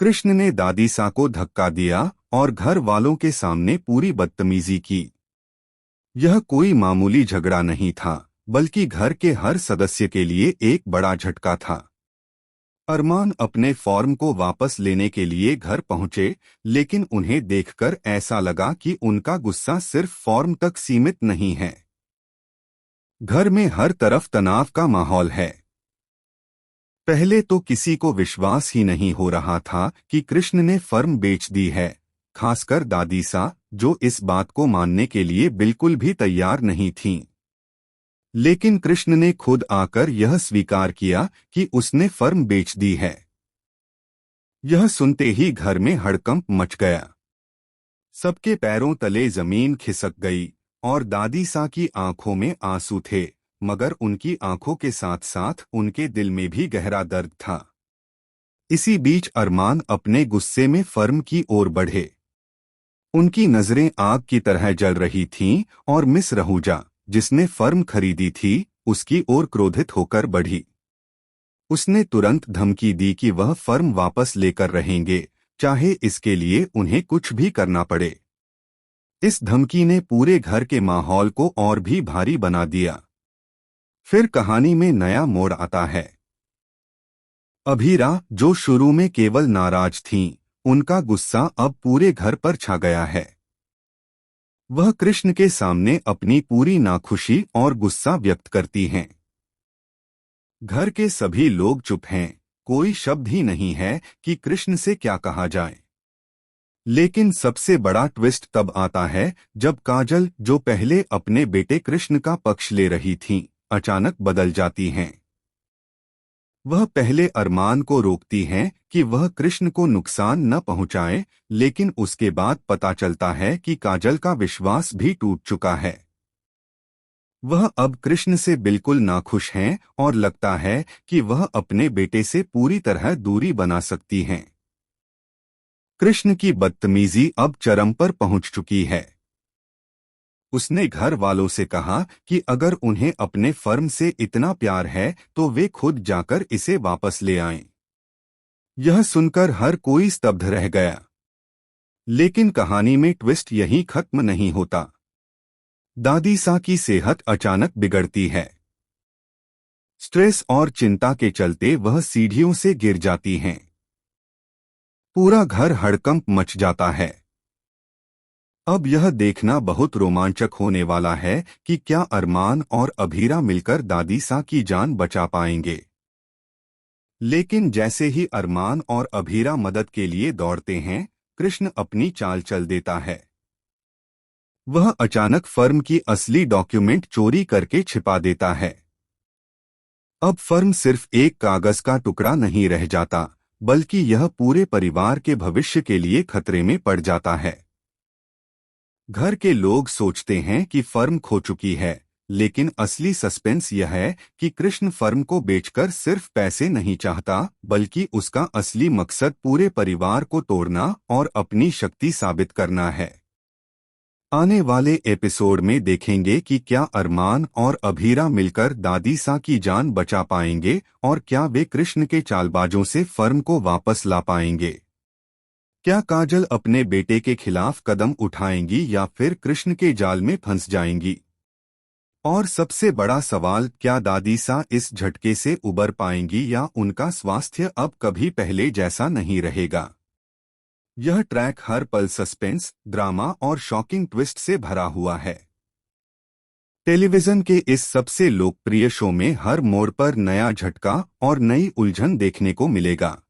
कृष्ण ने दादी सा को धक्का दिया और घर वालों के सामने पूरी बदतमीजी की। यह कोई मामूली झगड़ा नहीं था, बल्कि घर के हर सदस्य के लिए एक बड़ा झटका था। अरमान अपने फॉर्म को वापस लेने के लिए घर पहुंचे, लेकिन उन्हें देखकर ऐसा लगा कि उनका गुस्सा सिर्फ फॉर्म तक सीमित नहीं है। घर में हर तरफ तनाव का माहौल है। पहले तो किसी को विश्वास ही नहीं हो रहा था कि कृष्ण ने फर्म बेच दी है, खासकर दादी सा, जो इस बात को मानने के लिए बिल्कुल भी तैयार नहीं थीं। लेकिन कृष्ण ने खुद आकर यह स्वीकार किया कि उसने फर्म बेच दी है। यह सुनते ही घर में हड़कंप मच गया। सबके पैरों तले जमीन खिसक गई और दादी सा की आंखों में आंसू थे, मगर उनकी आंखों के साथ साथ उनके दिल में भी गहरा दर्द था। इसी बीच अरमान अपने गुस्से में फर्म की ओर बढ़े। उनकी नजरें आग की तरह जल रही थीं और मिस रहूजा, जिसने फर्म खरीदी थी, उसकी ओर क्रोधित होकर बढ़ी। उसने तुरंत धमकी दी कि वह फर्म वापस लेकर रहेंगे, चाहे इसके लिए उन्हें कुछ भी करना पड़े। इस धमकी ने पूरे घर के माहौल को और भी भारी बना दिया। फिर कहानी में नया मोड़ आता है। अभीरा, जो शुरू में केवल नाराज थीं, उनका गुस्सा अब पूरे घर पर छा गया है। वह कृष्ण के सामने अपनी पूरी नाखुशी और गुस्सा व्यक्त करती हैं। घर के सभी लोग चुप हैं, कोई शब्द ही नहीं है कि कृष्ण से क्या कहा जाए। लेकिन सबसे बड़ा ट्विस्ट तब आता है जब काजल, जो पहले अपने बेटे कृष्ण का पक्ष ले रही थीं, अचानक बदल जाती हैं। वह पहले अरमान को रोकती हैं कि वह कृष्ण को नुकसान न पहुंचाए, लेकिन उसके बाद पता चलता है कि काजल का विश्वास भी टूट चुका है। वह अब कृष्ण से बिल्कुल नाखुश हैं और लगता है कि वह अपने बेटे से पूरी तरह दूरी बना सकती हैं। कृष्ण की बदतमीजी अब चरम पर पहुंच चुकी है। उसने घर वालों से कहा कि अगर उन्हें अपने फर्म से इतना प्यार है तो वे खुद जाकर इसे वापस ले आएं। यह सुनकर हर कोई स्तब्ध रह गया। लेकिन कहानी में ट्विस्ट यहीं खत्म नहीं होता। दादी सा की सेहत अचानक बिगड़ती है। स्ट्रेस और चिंता के चलते वह सीढ़ियों से गिर जाती हैं। पूरा घर हड़कंप मच जाता है। अब यह देखना बहुत रोमांचक होने वाला है कि क्या अरमान और अभीरा मिलकर दादी सा की जान बचा पाएंगे। लेकिन जैसे ही अरमान और अभीरा मदद के लिए दौड़ते हैं, कृष्ण अपनी चाल चल देता है। वह अचानक फर्म की असली डॉक्यूमेंट चोरी करके छिपा देता है। अब फर्म सिर्फ एक कागज का टुकड़ा नहीं रह जाता, बल्कि यह पूरे परिवार के भविष्य के लिए खतरे में पड़ जाता है। घर के लोग सोचते हैं कि फर्म खो चुकी है, लेकिन असली सस्पेंस यह है कि कृष्ण फर्म को बेचकर सिर्फ पैसे नहीं चाहता, बल्कि उसका असली मकसद पूरे परिवार को तोड़ना और अपनी शक्ति साबित करना है। आने वाले एपिसोड में देखेंगे कि क्या अरमान और अभीरा मिलकर दादी सा की जान बचा पाएंगे और क्या वे कृष्ण के चालबाजों से फर्म को वापस ला पाएंगे। क्या काजल अपने बेटे के खिलाफ कदम उठाएंगी या फिर कृष्ण के जाल में फंस जाएंगी। और सबसे बड़ा सवाल, क्या दादी सा इस झटके से उबर पाएंगी या उनका स्वास्थ्य अब कभी पहले जैसा नहीं रहेगा। यह ट्रैक हर पल सस्पेंस, ड्रामा और शॉकिंग ट्विस्ट से भरा हुआ है। टेलीविजन के इस सबसे लोकप्रिय शो में हर मोड़ पर नया झटका और नई उलझन देखने को मिलेगा।